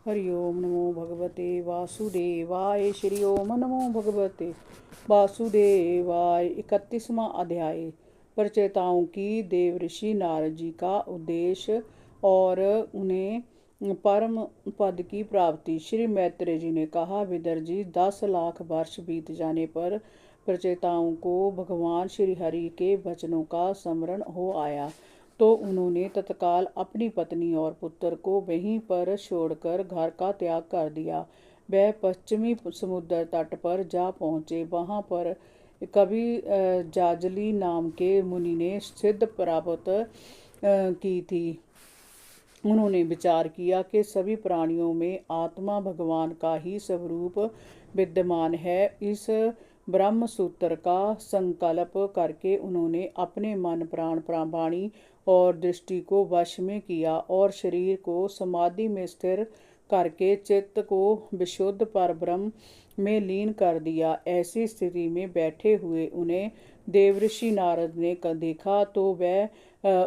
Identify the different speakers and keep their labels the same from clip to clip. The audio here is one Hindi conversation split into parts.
Speaker 1: हरि ओम नमो भगवते वासुदेवाय। श्री ओम नमो भगवते वासुदेवाय। 31वां अध्याय। प्रचेताओं की देव ऋषि नारद जी का उद्देश्य और उन्हें परम पद की प्राप्ति। श्री मैत्रेय जी ने कहा, विदर जी, 10 लाख वर्ष बीत जाने पर प्रचेताओं को भगवान श्री हरि के वचनों का स्मरण हो आया तो उन्होंने तत्काल अपनी पत्नी और पुत्र को वहीं पर छोड़कर घर का त्याग कर दिया। वह पश्चिमी समुद्र तट पर जा पहुँचे। वहाँ पर कभी जाजली नाम के मुनि ने सिद्ध प्राप्त की थी। उन्होंने विचार किया कि सभी प्राणियों में आत्मा भगवान का ही स्वरूप विद्यमान है। इस ब्रह्म सूत्र का संकल्प करके उन्होंने अपने मन, प्राण, वाणी और दृष्टि को वश में किया और शरीर को समाधि में स्थिर करके चित्त को विशुद्ध परब्रह्म में लीन कर दिया। ऐसी स्थिति में बैठे हुए उन्हें देवऋषि नारद ने देखा तो वह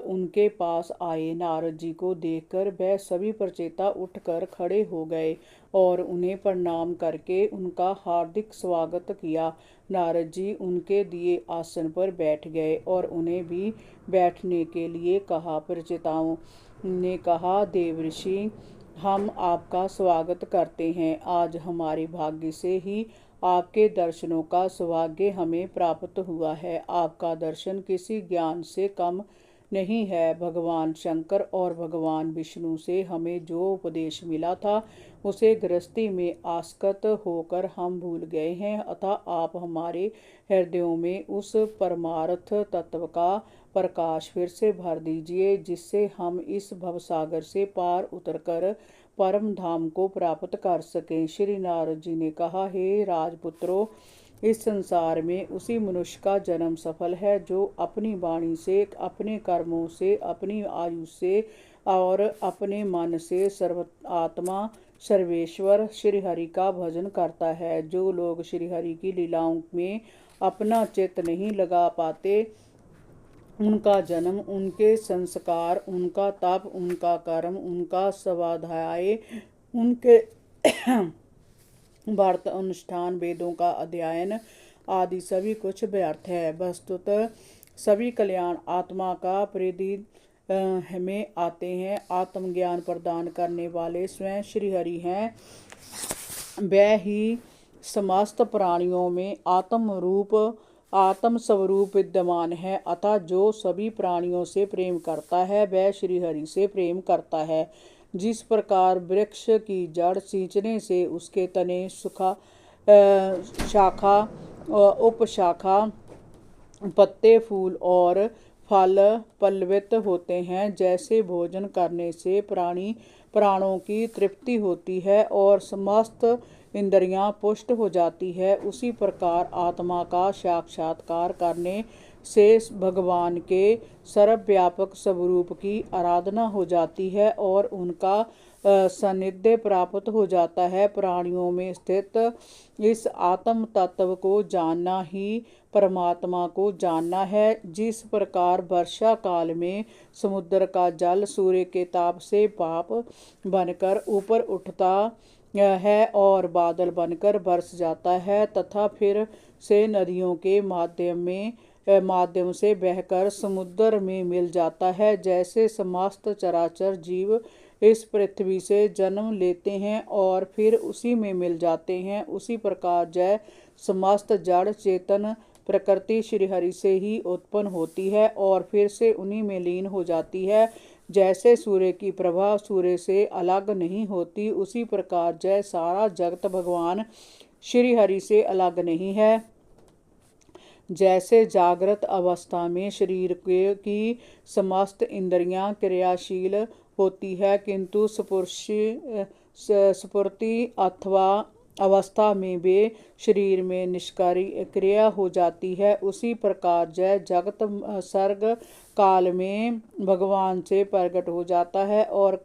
Speaker 1: उनके पास आए। नारद जी को देखकर वह सभी प्रचेता उठकर खड़े हो गए और उन्हें प्रणाम करके उनका हार्दिक स्वागत किया। नारद जी उनके दिए आसन पर बैठ गए और उन्हें भी बैठने के लिए कहा। प्रचेताओं ने कहा, देवऋषि, हम आपका स्वागत करते हैं। आज हमारे भाग्य से ही आपके दर्शनों का सौभाग्य हमें प्राप्त हुआ है। आपका दर्शन किसी ज्ञान से कम नहीं है। भगवान शंकर और भगवान विष्णु से हमें जो उपदेश मिला था उसे गृहस्थी में आसक्त होकर हम भूल गए हैं, अतः आप हमारे हृदयों में उस परमार्थ तत्व का प्रकाश फिर से भर दीजिए, जिससे हम इस भवसागर से पार उतरकर परम धाम को प्राप्त कर सकें। श्री नारद जी ने कहा, हे राजपुत्रों, इस संसार में उसी मनुष्य का जन्म सफल है जो अपनी वाणी से, अपने कर्मों से, अपनी आयु से और अपने मन से आत्मा सर्वेश्वर श्री हरि का भजन करता है। जो लोग श्री हरि की लीलाओं में अपना चित्त नहीं लगा पाते, उनका जन्म, उनके संस्कार, उनका तप, उनका कर्म, उनका स्वाध्याय, उनके व्रत अनुष्ठान, वेदों का अध्ययन आदि सभी कुछ व्यर्थ है। वस्तुतः सभी कल्याण आत्मा का परिधि में आते हैं। आत्मज्ञान प्रदान करने वाले स्वयं श्री हरि हैं। वह ही समस्त प्राणियों में आत्म स्वरूप विद्यमान है। अतः जो सभी प्राणियों से प्रेम करता है वह श्री हरि से प्रेम करता है। जिस प्रकार वृक्ष की जड़ सींचने से उसके तने शाखा, उपशाखा, पत्ते, फूल और फल पल्लवित होते हैं, जैसे भोजन करने से प्राणों की तृप्ति होती है और समस्त इंद्रियां पुष्ट हो जाती है, उसी प्रकार आत्मा का साक्षात्कार करने से भगवान के सर्वव्यापक स्वरूप की आराधना हो जाती है और उनका सानिध्य प्राप्त हो जाता है। प्राणियों में स्थित इस आत्म तत्व को जानना ही परमात्मा को जानना है। जिस प्रकार वर्षा काल में समुद्र का जल सूर्य के ताप से भाप बनकर ऊपर उठता है और बादल बनकर बरस जाता है तथा फिर से नदियों के माध्यम से बहकर समुद्र में मिल जाता है, जैसे समस्त चराचर जीव इस पृथ्वी से जन्म लेते हैं और फिर उसी में मिल जाते हैं, उसी प्रकार जय समस्त जड़ चेतन प्रकृति श्री हरि से ही उत्पन्न होती है और फिर से उन्हीं में लीन हो जाती है। जैसे सूर्य की प्रभा सूर्य से अलग नहीं होती, उसी प्रकार जय सारा जगत भगवान श्री हरि से अलग नहीं है। जैसे जागृत अवस्था में शरीर की समस्त इंद्रियां क्रियाशील होती है, किंतु स्फूर्ति अथवा अवस्था में वे शरीर में निष्क्रिय हो जाती है, उसी प्रकार जय जगत सर्ग काल में भगवान से प्रकट हो जाता है और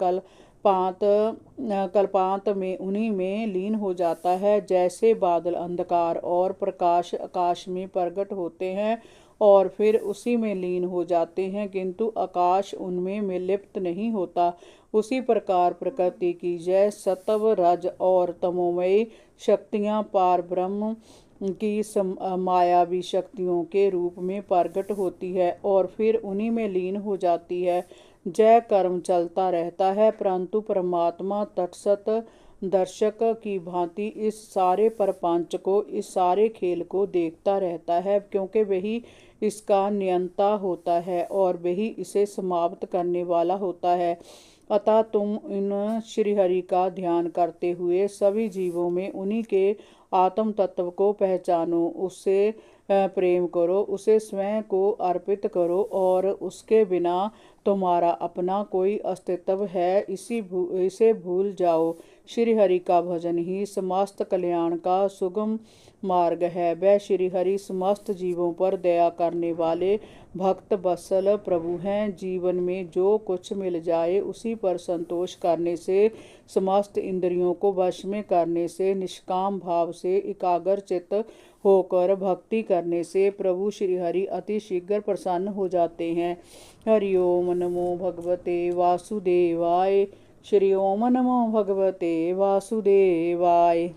Speaker 1: कल्पांत में उन्हीं में लीन हो जाता है। जैसे बादल अंधकार और प्रकाश आकाश में प्रकट होते हैं और फिर उसी में लीन हो जाते हैं, किंतु आकाश उनमें लिप्त नहीं होता, उसी प्रकार प्रकृति की जय सत्व रज और तमोमयी शक्तियाँ पार ब्रह्म की मायावी शक्तियों के रूप में प्रकट होती है और फिर उन्हीं में लीन हो जाती है। जय कर्म चलता रहता है, परंतु परमात्मा तटस्थ दर्शक की भांति इस सारे प्रपंच को, इस सारे खेल को देखता रहता है, क्योंकि वही इसका नियंता होता है और वही इसे समाप्त करने वाला होता है। अतः तुम इन श्रीहरि का ध्यान करते हुए सभी जीवों में उन्हीं के आत्म तत्व को पहचानो, उससे प्रेम करो, उसे स्वयं को अर्पित करो और उसके बिना तुम्हारा अपना कोई अस्तित्व है इसे भूल जाओ। श्री हरि का भजन ही समस्त कल्याण का सुगम मार्ग है। वह श्री हरि समस्त जीवों पर दया करने वाले भक्त वत्सल प्रभु हैं। जीवन में जो कुछ मिल जाए उसी पर संतोष करने से, समस्त इंद्रियों को वश में करने से, निष्काम भाव से एकाग्र चित्त होकर भक्ति करने से प्रभु श्री हरि अति शीघ्र प्रसन्न हो जाते हैं। हरि ओम नमो भगवते वासुदेवाय। श्री ओम नमो भगवते वासुदेवाय।